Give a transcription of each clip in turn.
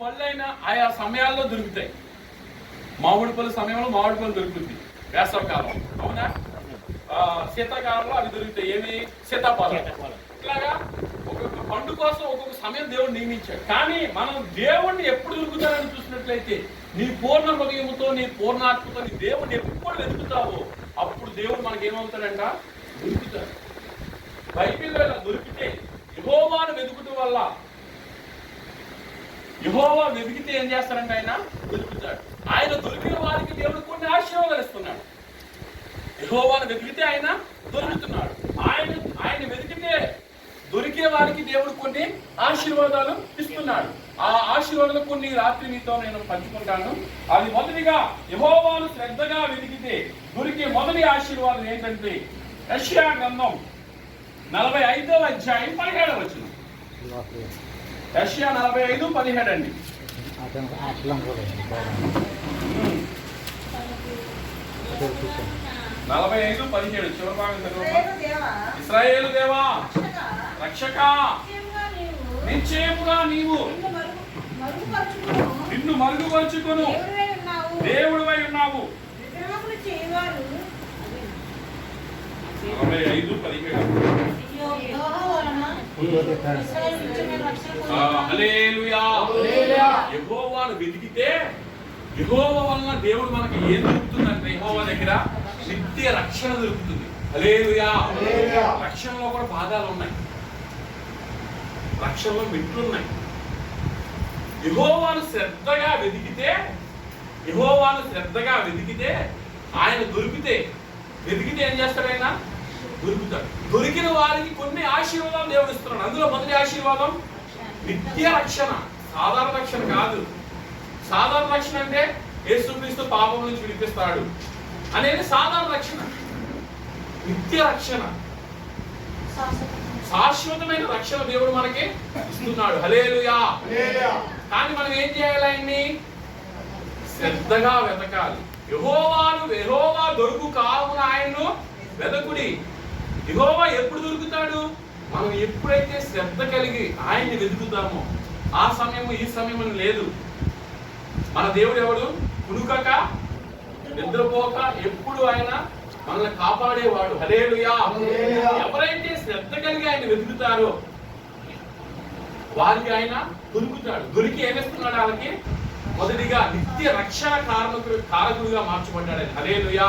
పళ్ళైనా ఆయా సమయాల్లో దొరుకుతాయి. మామిడి పళ్ళు సమయంలో మామిడి పళ్ళు దొరుకుతుంది వేసవకాలం, అవునా? శీతాకాలంలో అవి దొరుకుతాయి. ఏమి? సీతాఫలం. ఇట్లాగా ఒక్కొక్క పండు కోసం ఒక్కొక్క సమయం దేవుడు నియమించాడు. కానీ మనం దేవుణ్ణి ఎప్పుడు దొరుకుతారని చూసినట్లయితే నీ పూర్ణ హృదయముతో, నీ పూర్ణాత్మతో నీ దేవుణ్ణి ఎప్పుడు వెతుకుతావో అప్పుడు దేవుడు మనకి ఏమవుతాడంట? దొరుకుతాడు. బైబిల్లో ఇలా దొరికితే యెహోవాను వెతుకుట వల్ల, యెహోవా వెతికితే ఏం చేస్తాడంటే ఆయన దొరుకుతాడు. ఆయన దొరికిన వారికి దేవుడు కొన్ని ఆశీర్వాదాలు ఇస్తున్నాడు. యెహోవాను వెతికితే ఆయన దొరుకుతున్నాడు. ఆయన వెతికితే దొరికే వారికి దేవుడు కొన్ని ఆశీర్వాదాలు ఇస్తున్నాడు. ఆ ఆశీర్వాదాలు కొన్ని రాత్రి మీతో నేను పంచుకుంటాను. అది మొదటిగా యెహోవాను శ్రద్ధగా వెతికితే దొరికే మొదటి ఆశీర్వాదం ఏంటంటే యెషయా గ్రంథం 45వ అధ్యాయం 17వ వచనం. యెషయా 45:17 అండి. 45:17 చివరి భాగం చదువు. ఇశ్రాయేలు దేవా, రక్షక, నిశ్చయముగా నీవు నిన్ను మరుగుపరుచుకొను దేవుడివై ఉన్నావు. 45:17 హల్లెలూయా. యెహోవాను వెతికితే యెహోవా వలన దేవుడు మనకి ఏం దొరుకుతుందంటే యెహోవా దగ్గర నిత్య రక్షణ దొరుకుతుంది. హల్లెలూయా. రక్షణలో కూడా భాగాలు ఉన్నాయి, రక్షణలో మెట్లు ఉన్నాయి. యెహోవాను శ్రద్ధగా వెతికితే ఆయన వెతికితే ఏం చేస్తాడు? ఆయన దొరుకుతాడు. దొరికిన వారికి కొన్ని ఆశీర్వాదాలు దేవుడు ఇస్తున్నాడు. అందులో మొదటి ఆశీర్వాదం నిత్య రక్షణ. సాధారణ రక్షణ కాదు. సాధారణ రక్షణ అంటే యేసుక్రీస్తు పాపం నుంచి విడిపిస్తాడు అనేది సాధారణ రక్షణ. నిత్య రక్షణ, శాశ్వతమైన రక్షణ దేవుడు మనకి ఇస్తున్నాడు. హల్లెలూయా. కానీ మనం ఏం చేయాలి? ఆయన్ని శ్రద్ధగా వెతకాలి. యెహోవా దొరుకు కావున ఆయన్ను వెతకుడి. యెహోవా ఎప్పుడు దొరుకుతాడు? మనం ఎప్పుడైతే శ్రద్ధ కలిగి ఆయన్ని వెతుకుతామో ఆ సమయము ఈ సమయం లేదు. మన దేవుడు ఎవడు? కునుకక నిద్రపోక ఎప్పుడు ఆయన మనల్ని కాపాడేవాడు. హల్లెలూయా. ఎవరైతే శ్రద్ధ కలిగి ఆయన వెతుకుతారో వారికి ఆయన దొరుకుతాడు. దొరికి ఏమిస్తున్నాడు? వాళ్ళకి మొదటిగా నిత్య రక్షణ కారకుడిగా మార్చబడ్డాడు. హల్లెలూయా.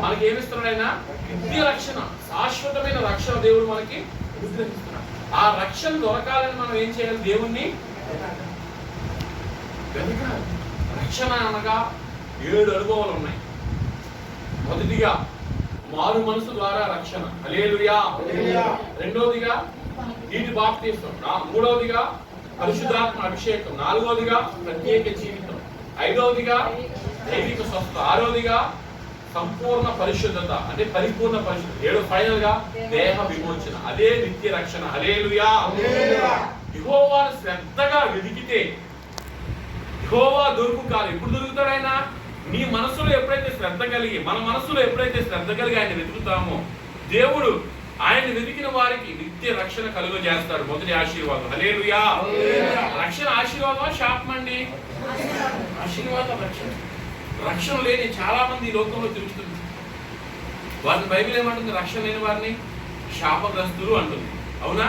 మనకి ఏమిస్తున్నాడు? ఆయన నిత్య రక్షణ, శాశ్వతమైన రక్షణ దేవుడు మనకి అనుగ్రహిస్తున్నాడు. ఆ రక్షణ దొరకాలని మనం ఏం చేయాలి? దేవుణ్ణి వెతకాలి. రక్షణ అనగా 7 అనుభవాలు ఉన్నాయి. మొదటిగా మారు మనసు ద్వారా రక్షణ. హల్లెలూయా. రెండోదిగా నీటి బాప్తిసం. మూడవదిగా పరిశుద్ధాత్మ అభిషేకం. నాలుగవదిగా ప్రత్యేక జీవితం. ఐదవదిగా దైవిక స్వస్థత. ఆరవదిగా సంపూర్ణ పరిశుద్ధత అంటే పరిపూర్ణ పరిశుద్ధత. 7 ఫైనల్ గా దేహ విమోచన. అదే నిత్య రక్షణ. హల్లెలూయా. యెహోవాను శ్రద్ధగా వెతికితే యెహోవా దొరుకుతాడు. ఎప్పుడు దొరుకుతాడు ఆయన? నీ మనసులో ఎప్పుడైతే శ్రద్ధ కలిగి, మన మనసులో ఎప్పుడైతే శ్రద్ధ కలిగి ఆయన వెతుకుతామో దేవుడు ఆయన వెతికిన వారికి నిత్య రక్షణ కలుగజేస్తాడు. మొదటి ఆశీర్వాదం. హల్లెలూయా. రక్షణ ఆశీర్వాదం, శాపం అండి? ఆశీర్వాదం, రక్షణ. రక్షణ లేని చాలా మంది ఈ లోకంలో తిరుగుతుంది. వారిని బైబిల్ ఏమంటుంది? రక్షణ లేని వారిని శాపగ్రస్తులు అంటుంది. అవునా?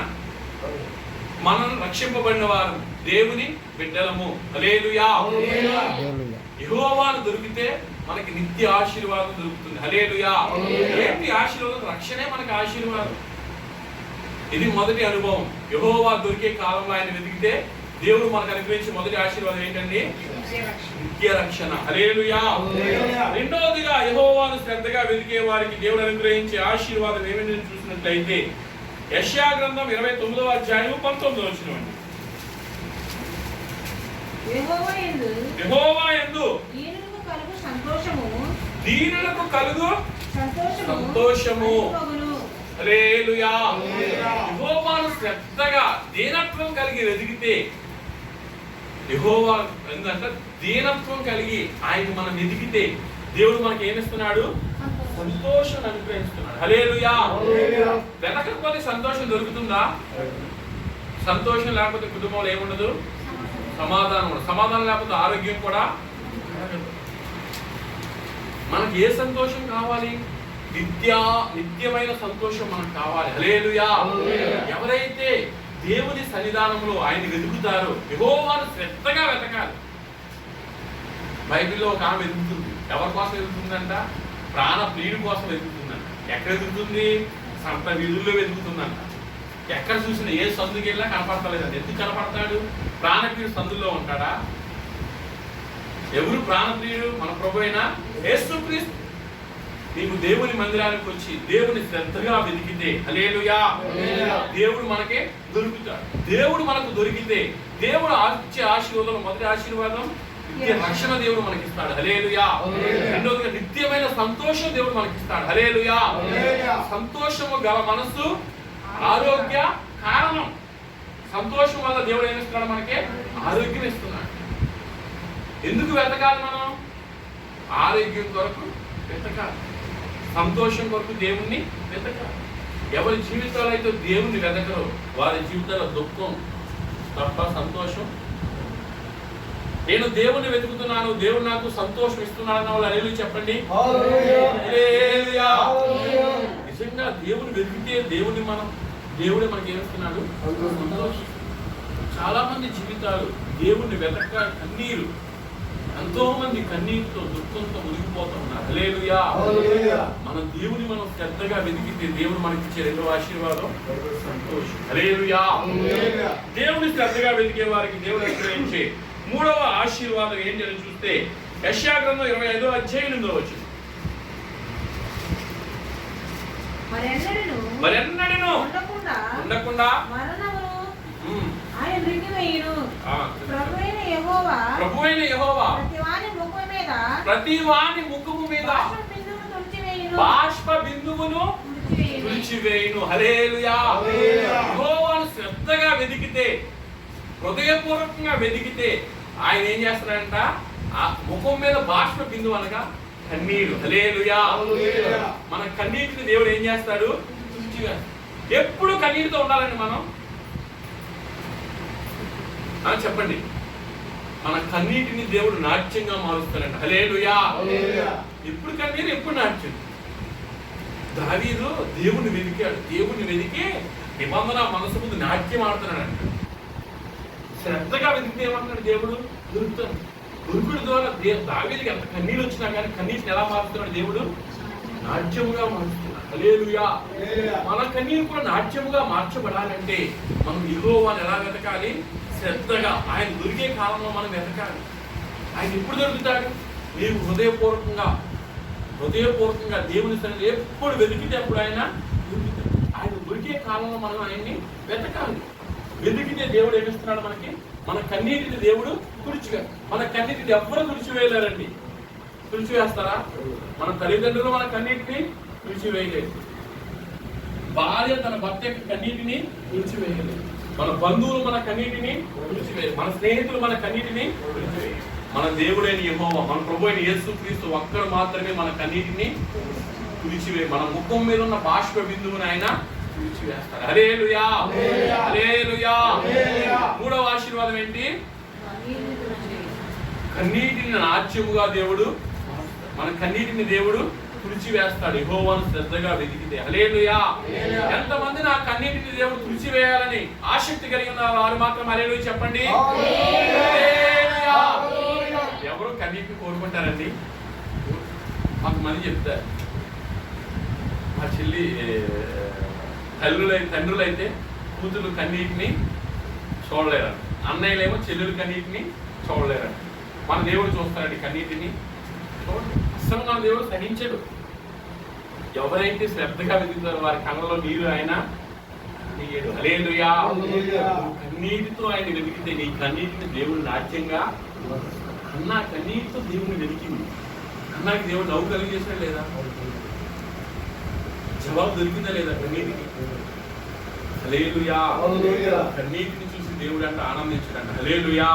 మనం రక్షింపబడిన వారు దేవుని బిడ్డలము. హల్లెలూయా. యెహోవాను దొరికితే మనకి నిత్య ఆశీర్వాదం దొరుకుతుంది. హల్లెలూయా. ఏంటి ఆశీర్వాదం? రక్షణే మనకి ఆశీర్వాదం. ఇది మొదటి అనుభవం. యెహోవా దొరికే కాలంలో ఆయన వెతికితే దేవుడు మనకు అనుగ్రహించే మొదటి ఆశీర్వాదం ఏంటండి? నిత్య రక్షణ. హల్లెలూయా. రెండవదిగా యెహోవాను శ్రద్ధగా వెతికే వారికి దేవుడు అనుగ్రహించే ఆశీర్వాదం ఏమని చూసినట్లయితే యెషయా గ్రంథం 29వ అధ్యాయం 19వ వచనం అండి. యెహోవా యందు దీనులకు కలుగు సంతోషము. హల్లెలూయా. యెహోవాను శ్రద్ధగా దీనత్వం కలిగి వెతికితే, యెహోవా ఎందుకంటే దీనత్వం కలిగి ఆయన మనం వెతికితే దేవుడు మనకి ఏమిస్తున్నాడు? సంతోషం అనుగ్రహిస్తున్నాడు. హల్లెలూయా. వెతకకపోతే సంతోషం దొరుకుతుందా? సంతోషం లేకపోతే కుటుంబంలో ఏముండదు? సమాధానం లేకపోతే ఆరోగ్యం కూడా మనకి ఏ సంతోషం కావాలి? నిత్యమైన సంతోషం మనకు కావాలి. హల్లెలూయా. ఎవరైతే దేవుని సన్నిధానంలో ఆయన వెతుకుతారో యెహోవాను శ్రద్ధగా వెతకాలి. బైబిల్లో ఒక ఆమె వెతుకుతుంది. ఎవరి కోసం వెతుకుతుందంట? ప్రాణ ప్రియుడి కోసం వెతుకుతుందంట. ఎక్కడ వెతుకుతుంది? సంత వీధుల్లో వెతుకుతుందంట. ఎక్కడ చూసినా ఏ సందుకి వెళ్ళినా కనపడతలేదంట. ఎందుకు కనపడతాడు? ప్రాణప్రియుడు సందుల్లో ఉంటాడా? ఎవరు ప్రాణప్రియుడు? మన ప్రభు అయిన యేసుక్రీస్తు. నీవు దేవుని మందిరానికి వచ్చి దేవుని శ్రద్ధగా వెతికితే హల్లెలూయా, దేవుడు మనకే దొరుకుతాడు. దేవుడు మనకు దొరికితే దేవుడు ఇచ్చే ఆశీర్వాదం, మొదటి ఆశీర్వాదం నిత్య రక్షణ దేవుడు మనకిస్తాడు. హల్లెలూయా. రెండోదిగా నిత్యమైన సంతోషం దేవుడు మనకిస్తాడు. హల్లెలూయా. సంతోషము గల మనస్సు ఆరోగ్య కారణం. సంతోషం వల్ల దేవుడు ఏమి ఇస్తున్నాడు? మనకే ఆరోగ్యం ఇస్తున్నాడు. ఎందుకు వెతకాలి? మనం ఆరోగ్యం కొరకు వెతకాలి, సంతోషం కొరకు దేవుణ్ణి వెతకాలి. ఎవరి జీవితాలు అయితే దేవుణ్ణి వెతకరో వారి జీవితాల్లో దుఃఖం తప్ప సంతోషం. నేను దేవుణ్ణి వెతుకుతున్నాను, దేవుడు నాకు సంతోషం ఇస్తున్నాడు వాళ్ళు హల్లెలూయా చెప్పండి. నిజంగా దేవుని వెతికితే దేవుడే మనకి ఏమిస్తున్నాడు? సంతోషం. చాలా మంది జీవితాలు దేవుణ్ణి వెతక కన్నీరు, ఎంతో మంది కన్నీరుతో దుఃఖంతో మునిగిపోతూ ఉన్నారు. హల్లెలూయా. మన దేవుని మనం శ్రద్ధగా వెతికితే దేవుడు మనకిచ్చే రెండో ఆశీర్వాదం సంతోషం. హల్లెలూయా. దేవుని శ్రద్ధగా వెతికే వారికి దేవుడు అనుగ్రహించే మూడవ ఆశీర్వాదం ఏంటి అని చూస్తే యెషయా గ్రంథం 25వ అధ్యాయం 8వ వచనం. మరెన్నడూను ఉండకుండా ప్రభువైన యెహోవా ప్రతివాని ముఖము మీద బాష్ప బిందువును తుడిచివేయును. హల్లెలూయా. యెహోవాను శ్రద్ధగా వెతికితే, హృదయపూర్వకంగా వెతికితే ఆయన ఏం చేస్తాడంట? ఆ ముఖం మీద బాష్ప బిందువు అనగా కన్నీరు. హల్లెలూయా. మన కన్నీటిని దేవుడు ఏం చేస్తాడు? ఎప్పుడు కన్నీటితో ఉండాలండి మనం. చెప్పండి. మన కన్నీటిని దేవుడు నాట్యంగా మారుస్తాడంట. హల్లెలూయా. ఎప్పుడు కన్నీరు, ఎప్పుడు నాట్యం. దావీదు దేవుణ్ణి వెతికాడు. దేవుణ్ణి వెతికి నిబంధన మనసు ముందు నాట్యం ఆడుతున్నాడంట. శ్రద్ధగా వెతికితే ఏమంటున్నాడు? దేవుడు దొరుకుతాడు. దొరుకుడు ద్వారా దావీదుకి ఎంత కన్నీళ్ళు వచ్చినా కానీ కన్నీటిని ఎలా మారుస్తున్నాడు? దేవుడు నాట్యముగా మారుస్తున్నాడు. హల్లెలూయా. మన కన్నీరు కూడా నాట్యముగా మార్చబడాలంటే మనం యెహోవాను ఎలా వెతకాలి? శ్రద్ధగా. ఆయన దొరికే కాలంలో మనం వెతకాలి. ఆయన ఎప్పుడు దొరుకుతాడు? నీవు హృదయపూర్వకంగా దేవుని సన్నిధిలో ఎప్పుడు వెతికితే అప్పుడు ఆయన దొరుకుతాడు. ఆయన దొరికే కాలంలో మనం ఆయన్ని వెతకాలి. వెతికితే దేవుడు ఏమిస్తున్నాడు మనకి? మన కన్నీటిని దేవుడు తుడిచివేయాలి. మన కన్నీటిని ఎవ్వరూ తుడిచివేయలేరండి. తుడిచివేస్తారా? మన తల్లిదండ్రులు మన కన్నీటిని తుడిచివేయలేదు. భార్య తన భర్త యొక్క కన్నీటిని తుడిచివేయలేదు. మన బంధువులు మన కన్నీటిని తుడిచివేయలేదు. మన స్నేహితులు మన కన్నీటిని తుడిచివేయలేదు. మన దేవుడైన యెహోవా, మన ప్రభు అయిన యేసుక్రీస్తు ఒక్కడు మాత్రమే మన కన్నీటిని తుడిచివేయ, మన ముఖం మీద ఉన్న బాష్ప బిందువుని ఆయన తుడిచివేస్తాడు. హల్లెలూయా. హల్లెలూయా. మూడవ ఆశీర్వాదం ఏంటి? కన్నీటిని నాట్యముగా దేవుడు, మన కన్నీటిని దేవుడు తుడిచివేస్తాడు. యెహోవాను శ్రద్ధగా వెతికితే. హల్లెలూయా. ఎంతమంది నా కన్నీటిని దేవుడు తుడిచివేయాలని ఆసక్తి కలిగి ఉన్నారు వారు మాత్రం హల్లెలూయా చెప్పండి. ఎవరు కన్నీటిని కోరుకుంటారండి? కొంతమంది చెప్తారు, మా చెల్లి తండ్రులైతే కూతురు కన్నీటిని చూడలేరండి, అన్నయ్యలేమో చెల్లెలు కన్నీటిని చూడలేరండి. మన దేవుడు చూస్తారండి కన్నీటిని. అసలు మన దేవుడు సహించడు. ఎవరైతే శ్రద్ధగా వెతుకుతారో వారి కళ్ళలో నీరు ఆయన తీయడు. హల్లెలూయా. కన్నీటితో ఆయన వెతికితే నీ కన్నీటిని దేవుడు నాట్యంగా, అన్నా కన్నీటితో దేవుడిని వెతికింది, అన్నాకి దేవుడు నవ్వు కలిగేసాడు లేదా? జవాబు దొరికిందా లేదా కన్నీటికి? హల్లెలూయా. కన్నీటిని చూసి దేవుడు అంటే ఆనందించాడంట. హల్లెలూయా.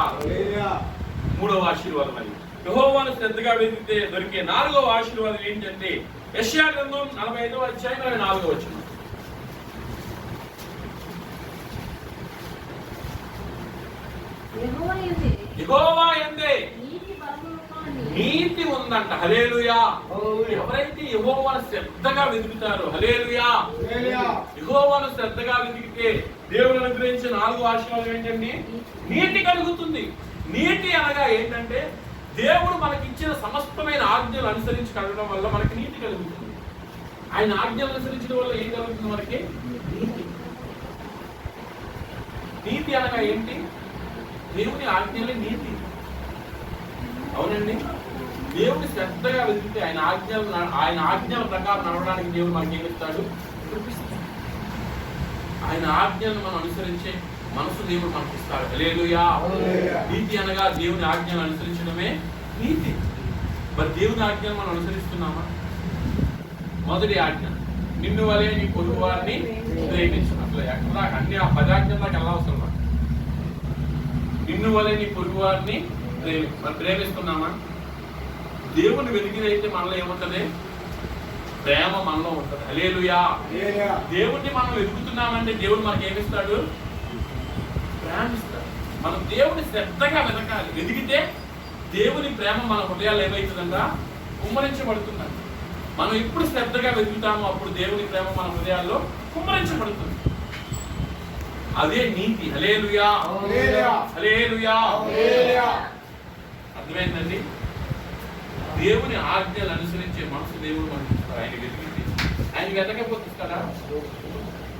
మూడవ ఆశీర్వాదం అది. యెహోవాను శ్రద్ధగా వెతికితే దొరికే నాలుగవ ఆశీర్వాదం ఏంటంటే యెషయా గ్రంథం 45వ అధ్యాయం 4వ వచనం. యెహోవా యందే నీతి ఉందంట. హల్లెలూయా. ఎవరైతే యెహోవాను శ్రద్ధగా వెతుకుతారో, హల్లెలూయా, యెహోవాను శ్రద్ధగా వెతికితే దేవుడు అనుగ్రహించిన 4 ఆశీర్వాదాలు ఏంటండి? నీతి కలుగుతుంది. నీతి అనగా ఏంటంటే దేవుడు మనకి ఇచ్చిన సమస్తమైన ఆజ్ఞలు అనుసరించి కలగడం వల్ల మనకి నీతి కలుగుతుంది. ఆయన ఆజ్ఞలు అనుసరించడం వల్ల ఏం కలుగుతుంది? మనకి నీతి. నీతి అనగా ఏంటి? దేవుని ఆజ్ఞలే నీతి. అవునండి. దేవుని శ్రద్ధగా వెతికితే ఆయన ఆజ్ఞల ప్రకారం నడవడానికి దేవుడు మనకి ఏమిస్తాడు? ఆయన ఆజ్ఞలను మనం అనుసరించే మనసు దేవుడు మనకి ఇస్తాడు. హల్లెలూయా. నీతి అనగా దేవుని ఆజ్ఞలు అనుసరించడమే నీతి. మరి దేవుని ఆజ్ఞలు మనం అనుసరిస్తున్నామా? మొదటి ఆజ్ఞ, నిన్ను వలె నీ పొరుగు వారిని ప్రేమించు. అసలు ఎక్కడ అన్ని ఆ 10 ఆజ్ఞలకు వెళ్ళవసరం. నిన్ను వలె నీ పొరుగు వారిని ప్రేమించు. మరి ప్రేమిస్తున్నామా? దేవుని వెలిగినైతే మనలో ఏముంటది? ప్రేమ మనలో ఉంటుంది. హల్లెలూయా. దేవుణ్ణి మనం వెతుకుతున్నామంటే దేవుడు మనకి ఏమిస్తాడు? ప్రేమిస్తాడు. మనం దేవుని శ్రద్ధగా వెతకాలి. వెతికితే దేవుని ప్రేమ మన హృదయాలు ఏమవుతుందంట? కుమ్మరించబడుతుందంట. మనం ఎప్పుడు శ్రద్ధగా వెతుకుతామో అప్పుడు దేవుని ప్రేమ మన హృదయాల్లో కుమ్మరించబడుతుంది. అదే నీతి. హల్లెలూయా. హల్లెలూయా. అర్థమైందండి? దేవుని ఆజ్ఞలు అనుసరించే మనసు దేవుడు మనకి ఇస్తాడు. ఆయన వెతికితే. ఆయన వెతకపోతే ఇస్తాడా?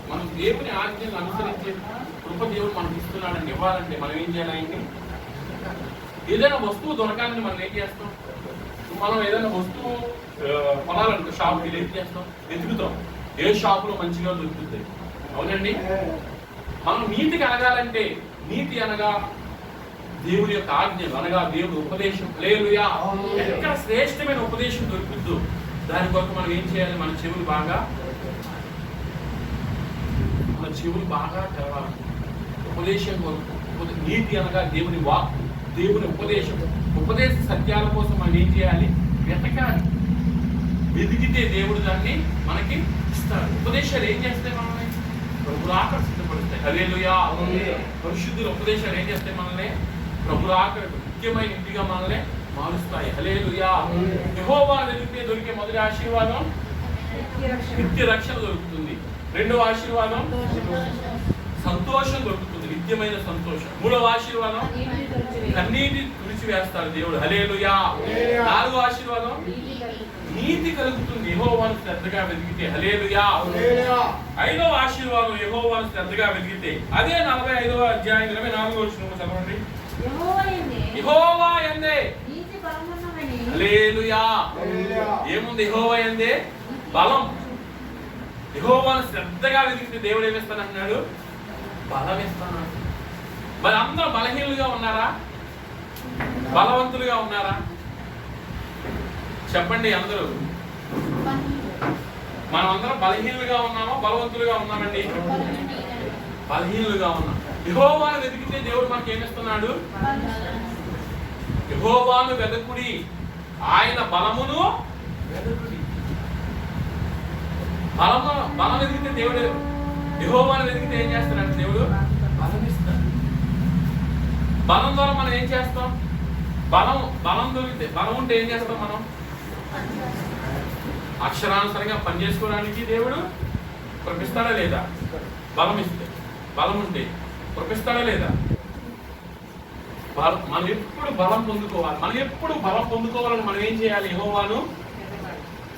మనం దేవుని ఆజ్ఞలు అనుసరించే కృప దేవుడు మనకి ఇస్తున్నాడని ఇవ్వాలంటే మనం ఏం చేయాలి? ఆయన్ని ఏదైనా వస్తువు దొరకాలని మనం ఏం చేస్తాం? మనం ఏదైనా వస్తువు కొనాలంటే షాప్కి ఏం చేస్తాం? వెతుకుతాం. ఏ షాపులో మంచిగా దొరుకుతుంది. అవునండి. మనం నీతి కలగాలంటే, నీతి అనగా దేవుని యొక్క ఆజ్ఞలు అనగా దేవుని ఉపదేశం. హల్లెలూయా. ఎక్కడ శ్రేష్టమైన ఉపదేశం దొరుకుతుందో దాని కొరకు మనం ఏం చేయాలి? మన చెవులు బాగా తెరవాలి. ఉపదేశం కొరకు. నీతి అనగా దేవుని వాక్, దేవుని ఉపదేశం. ఉపదేశ సత్యాల కోసం మనం ఏం చేయాలి? వెతకాలి. వెతికితే దేవుడు దాన్ని మనకి ఇస్తాడు. ఉపదేశాలు ఏం చేస్తాయి? మనల్ని ప్రభువులు ఆకర్షితపడుస్తాయి. హల్లెలూయా. పరిశుద్ధుల ఉపదేశాలు ఏం చేస్తాయి? మనల్ని ప్రభువులు ముఖ్యమైన ఇంటిగా మనల్ని మారుస్తాయి. హల్లెలూయా. యెహోవాను వెతికితే దొరికే మొదటి ఆశీర్వాదం నిత్య రక్షణ దొరుకుతుంది. రెండవ ఆశీర్వాదం సంతోషం దొరుకుతుంది, నిత్యమైన సంతోషం. మూడవ ఆశీర్వాదం కన్నీటి తుడిచివేస్తాడు దేవుడు. హల్లెలూయా. నాలుగవ ఆశీర్వాదం నీతి కలుగుతుంది యెహోవాను శ్రద్ధగా వెతికితే. హల్లెలూయా. ఐదవ ఆశీర్వాదం యెహోవాను శ్రద్ధగా వెతికితే. అదే 45వ అధ్యాయం 24వ వచనం చదవండి. యెహోవా యందే హల్లెలూయా. ఏముంది? యెహోవా యందే బలం. యెహోవాను శ్రద్ధగా వెతికితే దేవుడు ఏమిస్తానంటున్నాడు? బలం ఇస్తాను. మరి అందరూ బలహీనులుగా ఉన్నారా? బలవంతులుగా ఉన్నారా? చెప్పండి అందరూ. మనం అందరం బలహీనులుగా ఉన్నామా? బలవంతులుగా ఉన్నామండి? బలహీనులుగా ఉన్నాం. యెహోవాను వెతికితే దేవుడు మనకి ఏమిస్తున్నాడు? యెహోవాను వెదకుడి, ఆయన బలమును వెదకుడి. బలం వెతికితే దేవుడు, యెహోవాను వెతికితే ఏం చేస్తాడు? దేవుడు బలం ఇస్తాడు. బలం ద్వారా మనం ఏం చేస్తాం? బలం దొరికితే, బలం ఉంటే ఏం చేస్తాం? మనం అక్షరానుసారంగా పనిచేసుకోవడానికి దేవుడు ప్రపిస్తాడా లేదా? బలం ఇస్తే, బలం ఉంటే ప్రపిస్తాడా లేదా? మనం ఎప్పుడు బలం పొందుకోవాలి. మనం ఎప్పుడు బలం పొందుకోవాలని మనం ఏం చేయాలి? యెహోవాను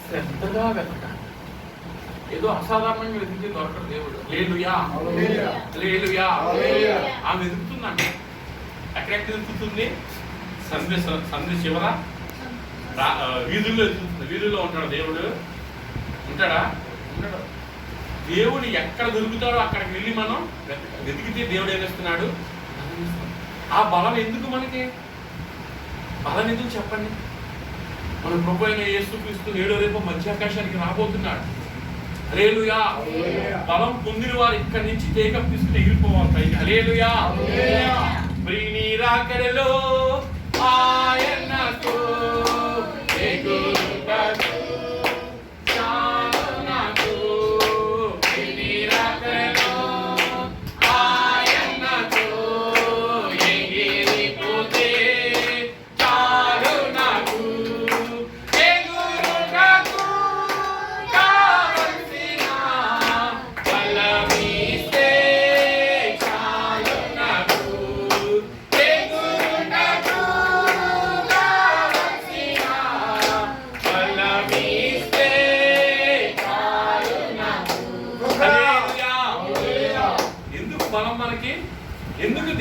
శ్రద్ధగా వెతకాలి. ఏదో అసాధారణంగా వెతికితే దొరకడు దేవుడు. హల్లెలూయా. హల్లెలూయా. ఆమె వెతుకుతుందంట. ఎక్కడెక్కడ వెతుకుతుంది? సంధి చివర వీధుల్లో వెతుకుతుంది. వీధుల్లో ఉంటాడు దేవుడు? ఉంటాడా? ఉండడు. దేవుడు ఎక్కడ దొరుకుతాడో అక్కడికి వెళ్ళి మనం వెతికితే దేవుడు ఏమిస్తున్నాడు? ఆ బలం ఎందుకు? మనకి బలం ఎందుకు చెప్పండి? మన ప్రభువైన అయిన యేసుక్రీస్తు 7వ రేపు మధ్యాకాశానికి రాబోతున్నాడు. హల్లెలూయా. బలం పొందిన వారు ఇక్కడి నుంచి టేకప్ తీసుకుని ఎగిరిపోవాలి పైకి. హల్లెలూయా. ప్రియుని రాకడలో ఆయనకు ఎగురుటకు చాలునకు. ప్రియుని రాకడలో ఆయనకు ఎగిరి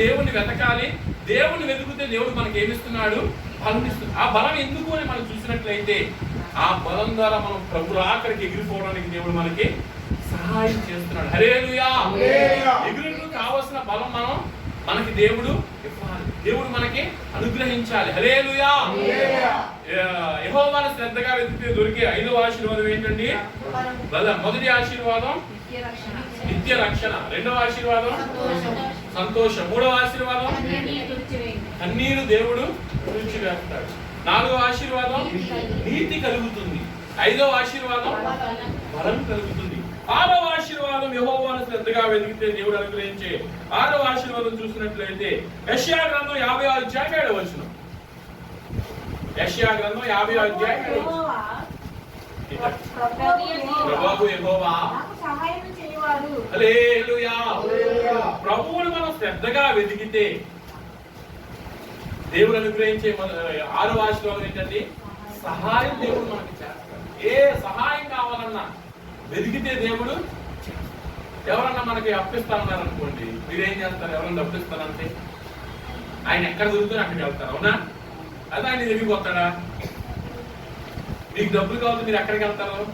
దేవుణ్ణి వెతకాలి. దేవుణ్ణి వెతుకుతే దేవుడు మనకి ఏమిస్తున్నాడు? బలం ఇస్తుంది. ఆ బలం ఎందుకు అని మనం చూసినట్లయితే ఆ బలం ద్వారా మనం ప్రభు ఆఖరికి ఎగిరిపోవడానికి దేవుడు మనకి సహాయం చేస్తున్నాడు. హల్లెలూయా. ఎగురుకు కావలసిన బలం మనకి దేవుడు ఇవ్వాలి. దేవుడు మనకి అనుగ్రహించాలి. హల్లెలూయా. యెహోవాను శ్రద్ధగా వెతికితే దొరికే 5వ ఆశీర్వాదం ఏంటండి? మొదటి ఆశీర్వాదం నిత్య రక్షణ. 2వ ఆశీర్వాదం సంతోషం. 3వ ఆశీర్వాదం కన్నీరు దేవుడు తుడిచివేస్తాడు. 4వ ఆశీర్వాదం నీతి కలుగుతుంది. 5వ ఆశీర్వాదం బలం కలుగుతుంది. 6వ ఆశీర్వాదం యెహోవాను శ్రద్ధగా వెతికితే దేవుడు అనుగ్రహించే 6వ ఆశీర్వాదం చూసినట్లయితే యెషయా గ్రంథం 50వ అధ్యాయం 7వ వచనం. యెషయా గ్రంథం 50వ అధ్యాయం 7వ వచనం. ప్రభువు యెహోవా హల్లెలూయా. ప్రభువును మనం శ్రద్ధగా వెతికితే దేవుడు అనుగ్రహించే 6వ ఆశీర్వాదం ఏంటండి? సహాయం దేవుడు మనకి చేస్తాడు. ఏ సహాయం కావాలన్నా వెతికితే దేవుడు. ఎవరన్నా మనకి అప్పిస్తానన్నారు అనుకోండి, మీరేం చేస్తారు? ఎవరన్నా అప్పిస్తానంటే ఆయన ఎక్కడ దొరుకుతారో అక్కడికి వెళ్తారు. అవునా? అదే ఆయన దగ్గరికి వస్తాడా? మీకు డబ్బులు కావాలి, మీరు ఎక్కడికి వెళ్తారు?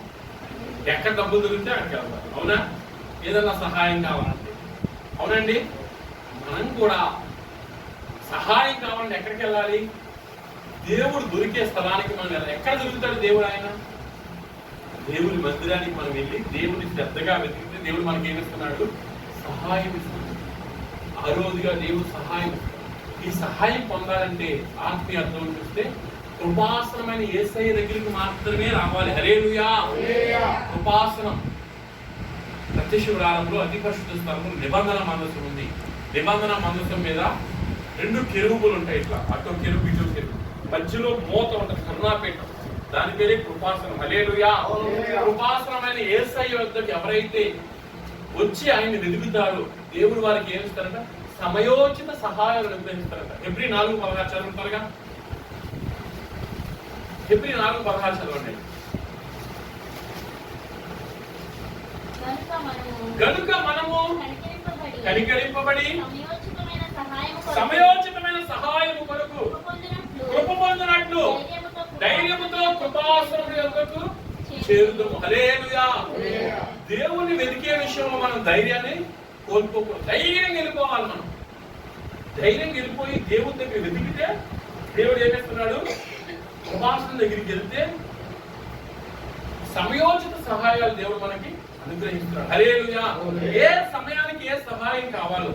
ఎక్కడ డబ్బులు దొరికితే అక్కడికి వెళ్తారు. అవునా? ఏదన్నా సహాయం కావాలంటే. అవునండి. మనం కూడా సహాయం కావాలంటే ఎక్కడికి వెళ్ళాలి? దేవుడు దొరికే స్థలానికి మనం వెళ్ళాలి. ఎక్కడ దొరుకుతాడు దేవుడు? ఆయన దేవుని మందిరానికి మనం వెళ్ళి దేవుని శ్రద్ధగా వెతికితే దేవుడు మనకి ఏమిస్తున్నాడు? సహాయం ఇస్తున్నాడు. 6వదిగా దేవుడు సహాయం. ఈ సహాయం పొందాలంటే ఆత్మీయ అర్థం చూస్తే కృపాసనమైన యేసయ్య దగ్గరికి మాత్రమే రావాలి. హల్లెలూయా. కృపాసనం ప్రత్యక్ష గుడారంలో అతి పరిశుద్ధ స్థలంలో నిబంధన మందసం ఉంది. నిబంధన మందసం మీద 2 కెరూబులు ఉంటాయి. ఇట్లా అటు కెరూబు ఇటు కెరూబు, మధ్యలో మూత ఉంటుంది, కరుణాపీఠం. దాని పేరే కృపాసనం. హల్లెలూయా. కృపాసనమైన యేసయ్య వద్దకు ఎవరైతే వచ్చి ఆయన్ని వెతుకుతారో దేవుడు వారికి ఏమిస్తారట? సమయోచిత సహాయాలు అనుగ్రహిస్తారట. హెబ్రీ 4:16 చదువుతారుగా. హెబ్రీ 4:16 చదవండి. గనుక మనము కనికరింపబడి సమయోచితమైన సహాయము కొరకు కృప పొందినట్లు ధైర్యముతో కృపాసనము యొద్దకు చేరుదాము. హల్లెలూయా. దేవుని వెతికే విషయంలో మనం ధైర్యాన్ని కోల్పోకూడదు. ధైర్యం వెళ్ళిపోవాలి. మనం ధైర్యం వెళ్ళిపోయి దేవుని దగ్గర వెతికితే దేవుడు ఏం చేస్తున్నాడు? కృపాసనం దగ్గరికి వెళ్తే సమయోచిత సహాయాలు దేవుడు మనకి అనుగ్రహిస్తున్నాడు. హల్లెలూయా. ఏ సమయానికి ఏ సహాయం కావాలో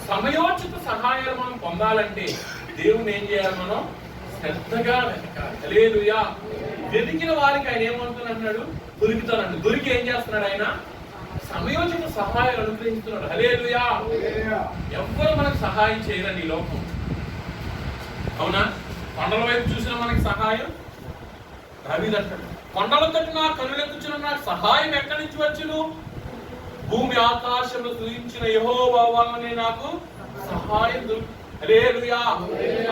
సమయోచిత సహాయాలు మనం పొందాలంటే దేవుని ఏం చేయాలి? మనం శ్రద్ధగా వెతకాలి. హల్లెలూయా. వెతికిన వారికి ఆయన ఏమంటున్నాడు? దొరుకుతానండి. దొరికి ఏం చేస్తున్నాడు? ఆయన సమయోచిత సహాయాలు అనుగ్రహిస్తున్నాడు. హల్లెలూయా. ఎవ్వరు మనకు సహాయం చేయరండి ఈ లోకం. అవునా? కొండల వైపు చూసిన మనకి సహాయం దావీదు అంటాడు, కొండల తట్టు నా కనులెత్తుచున్న నాకు సహాయం ఎక్కడి నుంచి వచ్చును? భూమి ఆకాశంలో సృజించిన యెహోవా వలనే నాకు సహాయం దొరుకు. హల్లెలూయా.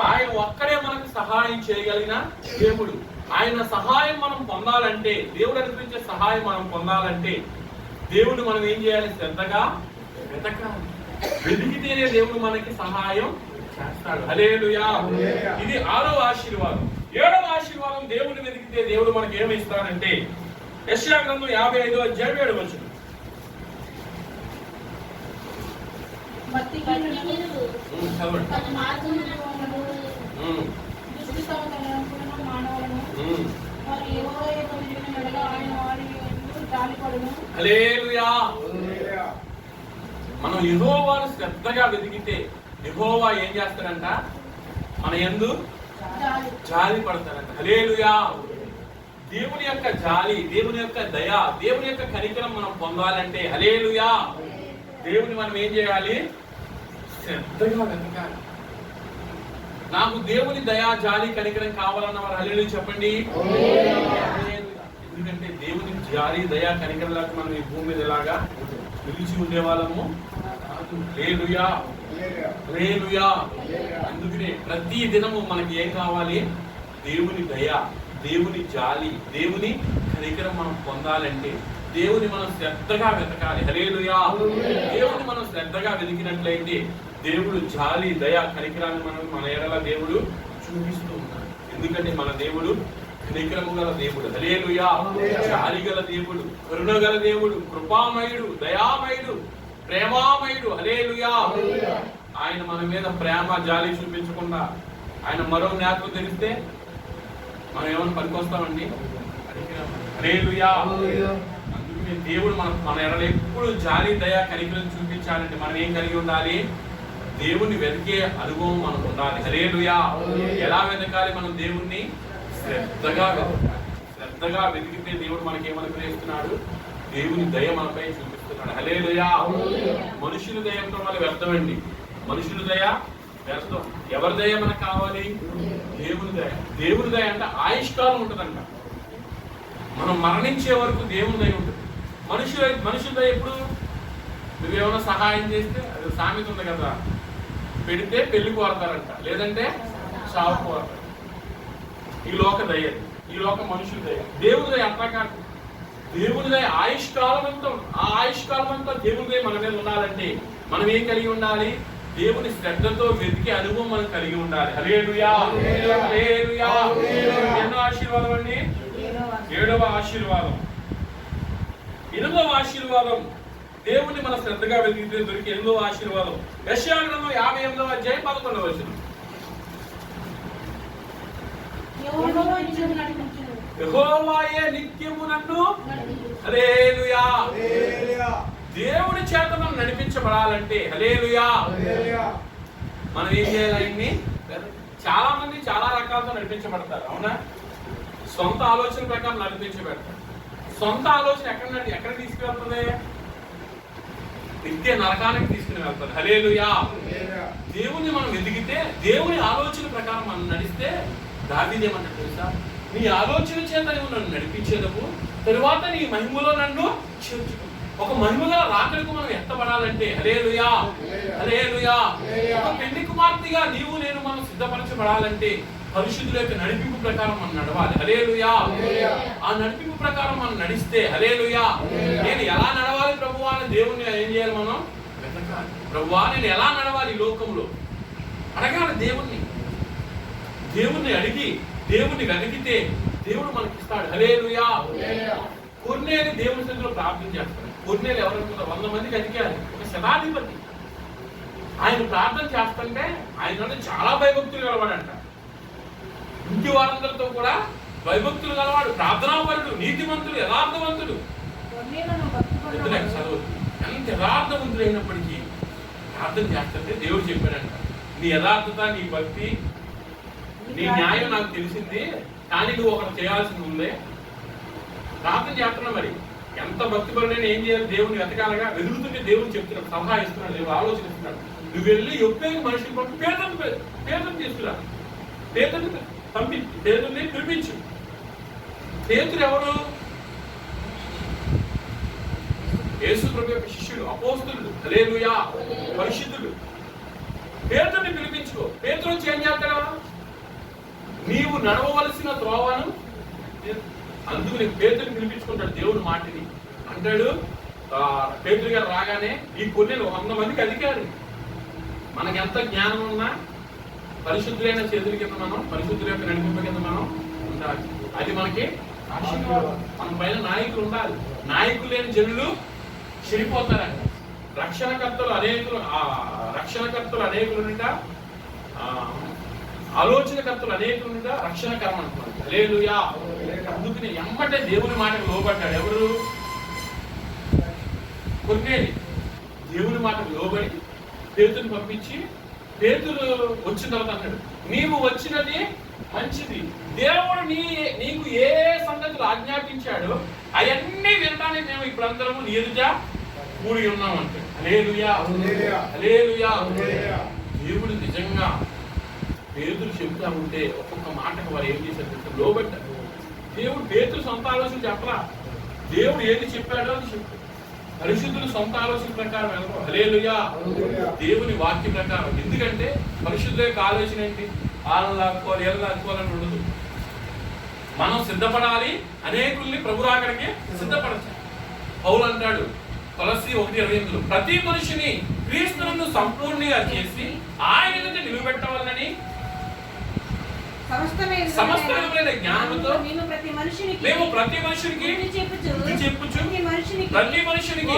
ఆయన ఒక్కడే మనకు సహాయం చేయగలిగిన దేవుడు. ఆయన సహాయం మనం పొందాలంటే, దేవుడు అనుగ్రహించే సహాయం మనం పొందాలంటే దేవుడు మనం ఏం చేయాలి? శ్రద్ధగా వెతకాలి. వెతికితేనే దేవుడు మనకి సహాయం చేస్తాడు. హల్లెలూయా. ఇది 6వ ఆశీర్వాదం. 7వ ఆశీర్వాదం దేవుడిని వెతికితే దేవుడు మనకి ఏమి ఇస్తాడంటే యెషయా గ్రంథం 55వ అధ్యాయం 7వ వచనం. హల్లెలూయా. మనం యెహోవాను శ్రద్ధగా వెతికితే యెహోవా ఏం చేస్తాడంట? మన యందు జాలి పడతాడంట. హల్లెలూయా. దేవుని యొక్క జాలి, దేవుని యొక్క దయ, దేవుని యొక్క కనికరం మనం పొందాలంటే హల్లెలూయా దేవుని మనం ఏం చేయాలి? శ్రద్ధగా వెతకాలి. నాకు దేవుని దయా జాలి కనికరం కావాలన్న వారు హల్లెలూయా చెప్పండి. ఎందుకంటే దేవుని జాలి దయా కనికరం లేక మనం ఈ భూమి మీద ఎలాగా నిలిచి ఉండేవాళ్ళము కాదు. హల్లెలూయా. హల్లెలూయా. అందుకనే ప్రతి దినము మనకి ఏం కావాలి? దేవుని దయ, దేవుని జాలి, దేవుని కనికరం మనం పొందాలంటే దేవుని మనం శ్రద్ధగా వెతకాలి. హల్లెలూయా. దేవుని మనం శ్రద్ధగా వెతికినట్లయితే దేవుడు జాలి, దయ, కనికరాన్ని మన ఎడల దేవుడు చూపిస్తూ ఉన్నాడు. ఎందుకంటే మన దేవుడు కనికరము గల దేవుడు. హల్లెలూయా. జాలి గల దేవుడు, కరుణ గల దేవుడు, కృపామయుడు, దయామయుడు, ప్రేమామయుడు. హల్లెలూయా. ఆయన మన మీద ప్రేమ జాలి చూపించకుండా ఆయన మరో జ్ఞాపకం తెలిస్తే మనం ఏమైనా పనికొస్తామండి? హల్లెలూయా. అందుకే దేవుడు మన ఎడల ఎప్పుడు జాలి, దయ, కనికరం చూపించాలంటే మనం ఏం కలిగి ఉండాలి? దేవుణ్ణి వెతికే అనుభవం మనకు ఉండాలి. హల్లెలూయా. ఎలా వెతకాలి? మనం దేవుణ్ణి శ్రద్ధగా వెతకాలి. శ్రద్ధగా వెతికితే దేవుడు మనకి ఏమనుగ్రహిస్తున్నాడు? దేవుని దయ మనపై చూపిస్తున్నాడు. హల్లెలూయా. మనుషుల దయంతో మనకు వ్యర్థమండి. మనుషుల దయ వ్యర్థం. ఎవరి దయ మనకు కావాలి? దేవుని దయ. దేవుని దయ అంటే ఆయుష్కాలం ఉంటుందంట. మనం మరణించే వరకు దేవుని దయ ఉంటుంది. మనుషుల దయ ఎప్పుడు? నువ్వేమైనా సహాయం చేస్తే, అది సామెత ఉంది కదా, పెడితే పెళ్లి కోరతారంట, లేదంటే చావు కోరతారు. ఈ లోక దయ, ఈ లోక మనుషుల దయ. దేవుని దయ అట్లా కాదు. దేవుని దయ ఆయుష్కాలం అంతా. ఆ ఆయుష్కాలం అంతా దేవుని దయ మన మీద ఉండాలంటే మనం ఏం కలిగి ఉండాలి? దేవుని శ్రద్ధతో వెతికే అనుభవం మనం కలిగి ఉండాలి. హల్లెలూయా. హల్లెలూయా. ఎన్నో ఆశీర్వాదం అండి? 7వ ఆశీర్వాదం. 8వ ఆశీర్వాదం, దేవుణ్ణి మన శ్రద్ధగా వెతికితే దొరికి 8వ ఆశీర్వాదం. యెషయా గ్రంథం 58వ అధ్యాయం 11వ వచనం. యెహోవాయే నిత్యము నన్ను. హల్లెలూయా. దేవుని చేత మనం నడిపించబడాలంటే, హల్లెలూయా, మనం ఏం చేయాలి? చాలా మంది చాలా రకాలతో నడిపించబడతారు, అవునా? సొంత ఆలోచన ప్రకారం నడిపించబడతారు. సొంత ఆలోచన ఎక్కడ తీసుకువెళ్తుంది? నిత్య నరకానికి తీసుకుని వెళ్తారు. హల్లెలూయా. దేవుని మనం వెతికితే, దేవుని ఆలోచన ప్రకారం మనం నడిస్తే, దావీదు ఏమన్నాడు తెలుసా? నీ ఆలోచన చేత నువ్వు నన్ను నడిపించేదవు, తరువాత నీ మహిమలో నన్ను చేర్చుకో. ఒక మహిమగా రాకడకు మనం ఎత్తబడాలంటే, హల్లెలూయా, హల్లెలూయా, ఒక పెళ్లి కుమార్తెగా నీవు నేను మనం సిద్ధపరచబడాలంటే పరిశుద్ధుల యొక్క నడిపింపు ప్రకారం మనం నడవాలి. హల్లెలూయా. ఆ నడిపింపు ప్రకారం మనం నడిస్తే, హల్లెలూయా, నేను ఎలా నడవాలి ప్రభువా అని దేవుణ్ణి ఏం చేయాలి? మనం వెతకాలి. ప్రభువా నేను ఎలా నడవాలి ఈ లోకంలో? అడగాలి దేవుణ్ణి. దేవుణ్ణి అడిగి దేవుణ్ణి వెతికితే దేవుడు మనకి ఇస్తాడు. హల్లెలూయా. కొర్నేలు దేవుని సన్నిధిలో ప్రార్థన చేస్తాడు. కొర్నేలు ఎవరనుకుంటారు? 100 మందికి అధికారి, ఒక శతాధిపతి. ఆయన ప్రార్థన చేస్తుంటే ఆయన చాలా భయభక్తులు గలవాడంట. ఇంటి వారందరితో కూడా భయభక్తులు గలవాడు, ప్రార్థనాపరుడు, నీతిమంతుడు, యథార్థవంతుడు. చదువు ఎంత యథార్థవంతుడు అయినప్పటికీ ప్రార్థన చేస్తుంటే దేవుడు చెప్పాడంట, నీ యథార్థత, నీ భక్తి, నీ న్యాయం నాకు తెలిసింది, కానీ నువ్వు ఒకటి చేయాల్సింది ఉందే. ప్రార్థన చేస్తున్నా, మరి ఎంత భక్తిపరుడైనా ఏం చేయాలి? దేవుని వెతకాలగా. వెతుకుతుంటే దేవుడు చెప్తున్నాడు, సలహా ఇస్తున్నాడు, దేవుడు ఆలోచిస్తున్నాడు. నువ్వు వెళ్ళి యొప్పేకి మనిషిని పంపి పేదను తీసుకురా, పేదల్ని పిలిపించు. పేతురు ఎవరు? యేసు ప్రభు యొక్క శిష్యుడు, అపోస్తలుడు, హల్లెలూయా, పరిశుద్ధుడు. పేతురుని పిలిపించుకో. పేతురు వచ్చి ఏం చేస్తాడా? నీవు నడవవలసిన త్రోవను. అందుకు నీకు పేతురుని పిలిపించుకుంటాడు. దేవుడు మాటిని అంటాడు. పేతురు గారు రాగానే ఈ కొన్నేళ్ళు 100 మందికి అధికారి. మనకి ఎంత జ్ఞానం ఉన్నా పరిశుద్ధులైన చేతుల కింద మనం, పరిశుద్ధుల యొక్క నడిపింపు కింద మనం ఉండాలి. అది మనకి ఆశీర్వాదం. మన పైన నాయకులు ఉండాలి. నాయకులు లేని జనులు చెడిపోతారంట. రక్షణకర్తలు అనేకులుంట, ఆలోచనకర్తలు అనేకులుంట, రక్షణకరం అంటున్నారు. హల్లెలూయా. అందుకని ఎమ్మటే దేవుని మాటకు లోబడ్డాడు. ఎవరు? కొర్నేలి. దేవుని మాటకు లోబడి పేతురుని పంపించి, పేతురు వచ్చిన తర్వాత అన్నాడు, నీవు వచ్చినది మంచిది. దేవుడు నీకు ఏ సంగతులు ఆజ్ఞాపించాడో అవన్నీ వినడానికి మేము ఇప్పుడందరము నీ ఎదుట కూడి ఉన్నామంటే. హల్లెలూయా, హల్లెలూయా. దేవుడు నిజంగా పేతురు చెబుతా ఉంటే ఒక్కొక్క మాటకు వారు ఏం చేశారు? లోబడ్డారు. దేవుడు పేతురు సొంత ఆలోచన చెప్పరా. దేవుడు ఏది చెప్పాడో అది చెప్పాడు. పరిశుద్ధులు సొంత ఆలోచన ప్రకారం వెళ్ళరు. హల్లెలూయా. దేవుని వాక్య ప్రకారం. ఎందుకంటే పరిశుద్ధుల యొక్క ఆలోచన ఏంటి? వాళ్ళని లాక్కోవాలి, ఏళ్ళని లాక్కోవాలని ఉండదు. మనం సిద్ధపడాలి, అనేకుల్ని ప్రభు రాకడికి సిద్ధపరచాలి. పౌలు అంటాడు కొలస్సీ 1:28 ప్రతి మనిషిని క్రీస్తునందు సంపూర్ణంగా చేసి ఆయన ఎదుట నిలబెట్టవాలని సమస్తమైన జ్ఞానంతో మేము ప్రతి మనిషికి చెప్పుచు ప్రతి మనిషినికి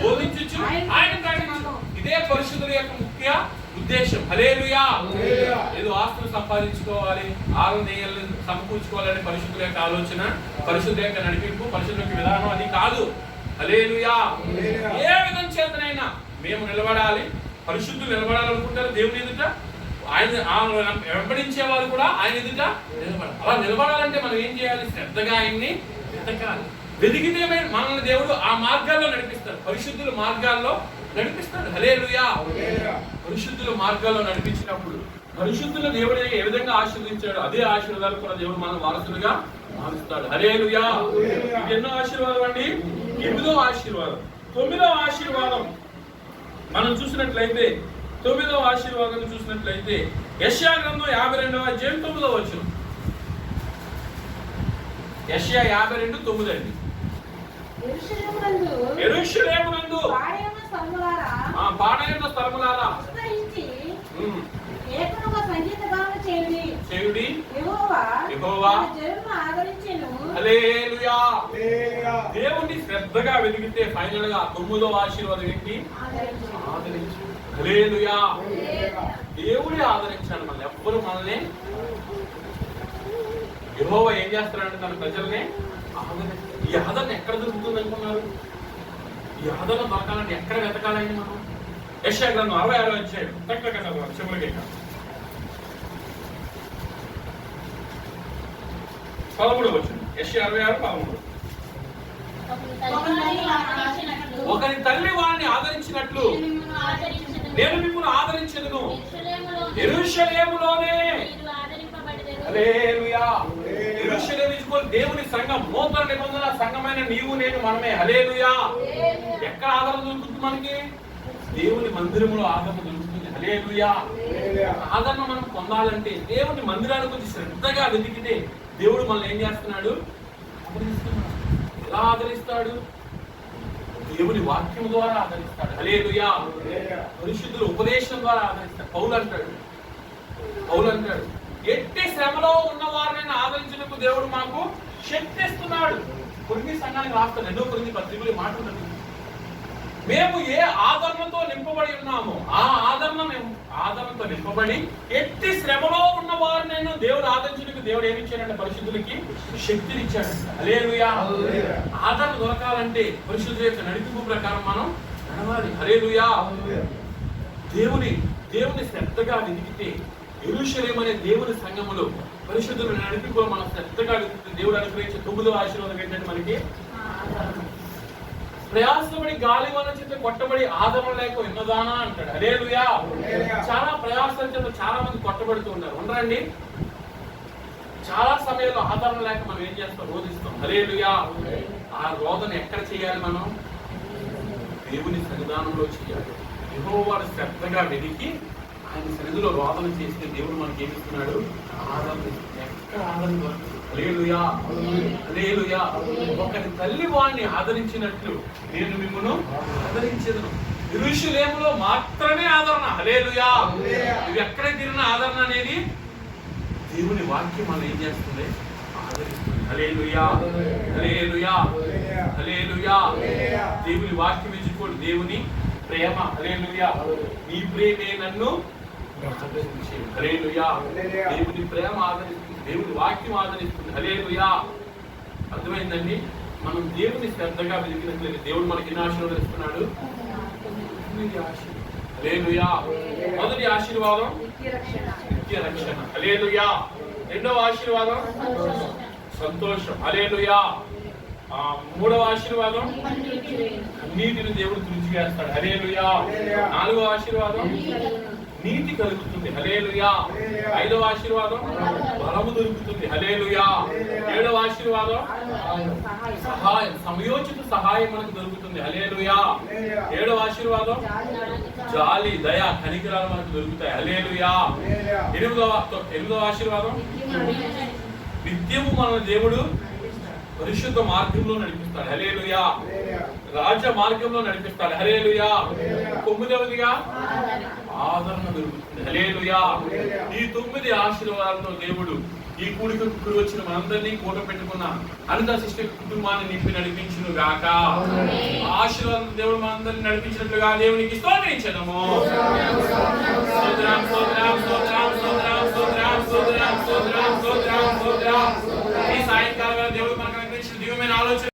బోధించుచు ఆయన కాడించు. ఇదే పరిశుద్ధుల యొక్క ముఖ్య ఉద్దేశం. హల్లెలూయా. ఏదో ఆస్తులు సంపాదించుకోవాలి, ఆనందాలను సమకూర్చుకోవాలని పరిశుద్ధుల యొక్క ఆలోచన, పరిశుద్ధుల యొక్క నడిపింపు, పరిశుద్ధుల యొక్క విధానం అది కాదు. హల్లెలూయా. ఏ విధం చేతనైనా మేము నిలబడాలి. పరిశుద్ధులు నిలబడాలనుకుంటారు దేవుని ఎదుట, ఆయన వెంబడించే వారు కూడా ఆయన ఎదుట నిలబడాలి. అలా నిలబడాలంటే మనం ఏం చేయాలి? శ్రద్ధగా ఆయన్ని వెతకాలి. వెతికితే మనల్ని దేవుడు ఆ మార్గాల్లో నడిపిస్తాడు, పరిశుద్ధుల మార్గాల్లో నడిపిస్తాడు. హల్లెలూయా. పరిశుద్ధుల మార్గాల్లో నడిపించినప్పుడు పరిశుద్ధుల దేవుడు ఏ విధంగా ఆశీర్వదించాడు అదే ఆశీర్వాదాలు కూడా దేవుడు మనం వారసులుగా మారుస్తాడు. హల్లెలూయా. ఇది ఎన్నో ఆశీర్వాదం అండి? 8వ ఆశీర్వాదం. 9వ ఆశీర్వాదం మనం చూసినట్లయితే, 9వ ఆశీర్వాదం చూసినట్లయితే యెషయా గ్రంథం 52వ అధ్యాయం 9వ వచనం. యెషయా 52:9 అండి. యెరూషలేమునందు పాడైన స్థలములారా చేయుడి, యెహోవా హల్లెలూయా. దేవుణ్ణి శ్రద్ధగా వెతికితే ఫైనల్ గా 9వ ఆశీర్వాదం ఏంటి? ఆదరించు. హల్లెలూయా. దేవుడే ఆదరించాడు మనల్ని. ఎవ్వరు మనల్ని యెహోవా ఏం చేస్తాడంటే తన ప్రజల్ని ఈ ఆదరణ ఎక్కడ దొరుకుతుంది అనుకున్నారు? ఈ ఆదరణ దొరకాలంటే ఎక్కడ వెతకాలండి మనం? యెషయా గ్రంథం 66వ అధ్యాయం చివరికి 13వ వచనం. యెషయా 66:13. ఒకరి తల్లి వారిని ఆదరించినట్లు నేను మిమ్మల్ని ఆదరించెదను, యెరూషలేములోనే. హల్లెలూయా. యెరూషలేము దేవుని సంఘం, నూతన నిబంధన సంఘమైన నీవు నేను మనమే. హల్లెలూయా. ఎక్కడ ఆదరణ దొరుకుతుంది మనకి? దేవుని మందిరములో ఆదరణ దొరుకుతుంది. హల్లెలూయా. ఆదరణ మనం పొందాలంటే దేవుని మందిరానికి వచ్చి శ్రద్ధగా వెతికితే దేవుడు మనల్ని ఏం చేస్తున్నాడు? ఆదరిస్తున్నాడు. ఎలా ఆదరిస్తాడు? దేవుని వాక్యం ద్వారా ఆదరిస్తాడు. హల్లెలూయా. పరిశుద్ధుల ఉపదేశం ద్వారా ఆదరిస్తాడు. పౌలు అంటాడు ఎట్టి శ్రమలో ఉన్న వారిని ఆదరించినకు దేవుడు మాకు శక్తి ఇస్తున్నాడు. కొరింథీ సంఘానికి రాస్తాడు 2వ కొరింథీ పత్రికలో మాట ఉన్నది. మేము ఏ ఆదరణతో నింపబడి ఉన్నామో ఆ ఆదరణతో నింపబడి ఎట్టి శ్రమలో ఉన్న వారిని దేవుడు ఆదరించినకు దేవుడు ఏమిచ్చాడంటే పరిశుద్ధులకి శక్తినిచ్చాడు. హల్లెలూయా. ఆదరణ దొరకాలంటే పరిశుద్ధుల యొక్క నడిపింపు ప్రకారం మనం నడవాలి. హల్లెలూయా. దేవుని శ్రద్ధగా వెతికితే యెరూషలేము అనే దేవుని సంఘములో పరిశుద్ధుల నడిపింపులో మనం శ్రద్ధగా వెతికితే దేవుడు అనుగ్రహించే 9వ ఆశీర్వాదం ఏంటంటే మనకి ప్రయాసపడి గాలి వల్ల చేత కొట్టబడి ఆదరణ లేక ఉన్నదానా అంటాడు. హల్లెలూయా. చాలా ప్రయాసాల చేత చాలా మంది కొట్టబడుతూ ఉన్నారు. ఉండరండి. చాలా సమయంలో ఆదరణ లేక మనం ఏం చేస్తాం? రోధిస్తాం. హల్లెలూయా. ఆ రోదన ఎక్కడ చేయాలి? మనం దేవుని సన్నిధానంలో చేయాలి. యెహోవాను శ్రద్ధగా వెతికి ఆయన సన్నిధిలో రోదన చేస్తే దేవుడు మనకి ఏమిస్తున్నాడు? ఆదరణ. ఎక్కడ ఆదరణ దొరుకుతుంది? హల్లెలూయా. హల్లెలూయా. ఒకరి తల్లి వాడిని ఆదరించినట్లు నేను మిమ్మల్ని ఆదరించెదను. యెరూషలేములో మాత్రమే ఆదరణ. హల్లెలూయా. ఇది ఎక్కడ తిరిగిన ఆదరణ అనేది దేవుని వాక్యం మనం ఏం చేస్తుంది? ఆదరిస్తుంది. హల్లెలూయా. హల్లెలూయా. హల్లెలూయా. దేవుని వాక్యం ఇచ్చుకోడు దేవుని ప్రేమ. హల్లెలూయా. నీ ప్రేమే నన్ను ఆదరించేది. హల్లెలూయా. దేవుని ప్రేమ ఆదరిస్తుంది, దేవుని వాక్యం ఆదరిస్తుంది. హల్లెలూయా. అర్థమైందండి? మనం దేవుని శ్రద్ధగా వెతికినట్లయితే దేవుడు మనకి ఎన్ని ఆశీర్వాదిస్తున్నాడు? హల్లెలూయా. మొదటి ఆశీర్వాదం నిత్య రక్షణ. హల్లెలూయా. రెండవ ఆశీర్వాదం సంతోషం. హల్లెలూయా. మూడవ ఆశీర్వాదం నీతిని దేవుడు తుడిచివేస్తాడు. హల్లెలూయా. నాలుగవ ఆశీర్వాదం నీతి కలుగుతుంది. హల్లెలూయా. ఐదవ ఆశీర్వాదం బలము దొరుకుతుంది. హల్లెలూయా. ఏడవ ఆశీర్వాదం సహాయం, సమయోచిత సహాయం మనకు దొరుకుతుంది. హల్లెలూయా. ఏడవ ఆశీర్వాదం జాలి, దయ, కనికరాలు మనకు దొరుకుతాయి. హల్లెలూయా. ఎనిమిదవ ఆశీర్వాదం నిత్యము మన దేవుడు పరిశుద్ధ మార్గంలో నడిపిస్తాడు. హల్లెలూయా. రాజ్య మార్గంలో నడిపిస్తాడు. హల్లెలూయా. 9వదిగా ఆదరణ దొరుకుతుంది. హల్లెలూయా. ఈ 9 ఆశీర్వాదాలతో దేవుడు ఈ కూడికకు వచ్చిన మనందరినీ కూట పెట్టుకున్న అనిత సిస్టర్ కుటుంబాన్ని నింపి నడిపించును గాక. ఆశీర్వాదం దేవుడు మనందరినీ నడిపించినట్లుగా దేవునికి స్తోత్రించదము. స్తోత్రం స్తోత్రం స్తోత్రం స్తోత్రం స్తోత్రం స్తోత్రం స్తోత్రం స్తోత్రం స్తోత్రం. ఈ సాయంకాలం దేవుడు మనకు అనుగ్రహించిన దివ్యమైన ఆలోచన